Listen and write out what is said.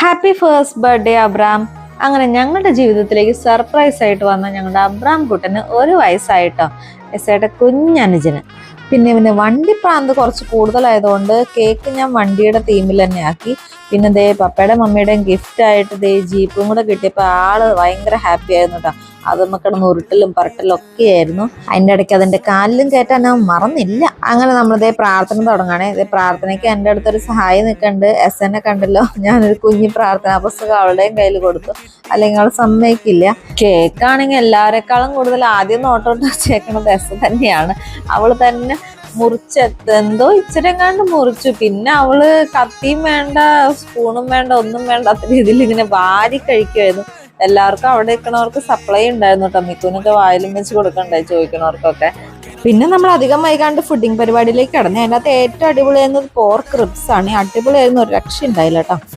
Happy first birthday Abram. അങ്ങനെ ഞങ്ങളുടെ ജീവിതത്തിലേക്ക് സർപ്രൈസ് ആയിട്ട് വന്ന ഞങ്ങളുടെ അബ്രാം കുട്ടന് 1 വയസ്സായിട്ടോ. എസ്സേട്ട കുഞ്ഞനുജന്. പിന്നെ വണ്ടി പ്രാന്ത് കുറച്ച് കൂടുതലായതുകൊണ്ട് കേക്ക് ഞാൻ വണ്ടിയുടെ തീമിൽ തന്നെ ആക്കി. പിന്നെ ദേ പപ്പയുടെ മമ്മിയുടെയും ഗിഫ്റ്റ് ആയിട്ട് ദേ ജീപ്പും കൂടെ കിട്ടിയപ്പോൾ ആള് ഭയങ്കര ഹാപ്പി ആയിരുന്നു കേട്ടോ. അത് കിടന്ന് ഉരുട്ടലും പറട്ടലും ഒക്കെ ആയിരുന്നു. അതിൻ്റെ ഇടയ്ക്ക് അതിൻ്റെ കാലിലും കയറ്റാൻ ഞാൻ മറന്നില്ല. അങ്ങനെ നമ്മളിതേ പ്രാർത്ഥന തുടങ്ങാണേ. ഇതേ പ്രാർത്ഥനയ്ക്ക് എൻ്റെ അടുത്തൊരു സഹായം നിൽക്കുന്നുണ്ട്. എന്നെ കണ്ടല്ലോ, ഞാനൊരു കുഞ്ഞി പ്രാർത്ഥനാ പുസ്തകം അവളുടെയും കയ്യിൽ കൊടുത്തു. അല്ലെങ്കിൽ അവൾ സമ്മതിക്കില്ല. കേക്കാണെങ്കിൽ എല്ലാവരെക്കാളും കൂടുതൽ ആദ്യം നോട്ടോട്ട് വെച്ചേക്കണത് തന്നെയാണ്. അവൾ തന്നെ മുറിച്ചെന്തോ ഇച്ചിരെങ്ങാണ്ട് മുറിച്ചു. പിന്നെ അവള് കത്തിയും വേണ്ട സ്പൂണും വേണ്ട ഒന്നും വേണ്ടാത്ത രീതിയിൽ ഇങ്ങനെ വാരി കഴിക്കുമായിരുന്നു. എല്ലാവർക്കും അവിടെ നിൽക്കണവർക്ക് സപ്ലൈ ഉണ്ടായിരുന്നു കേട്ടോ. മിക്കുവിനൊക്കെ വായിലും വെച്ച് കൊടുക്കണ്ടായി ചോദിക്കണവർക്കൊക്കെ. പിന്നെ നമ്മൾ അധികം വൈകാണ്ട് ഫുഡിങ് പരിപാടിയിലേക്ക് കടന്നു. അതിനകത്ത് ഏറ്റവും അടിപൊളിയായിരുന്നത് പോർക്ക് റിബ്സ് ആണ്. അടിപൊളിയായിരുന്നു, ഒരു രക്ഷ ഉണ്ടായില്ല കേട്ടോ.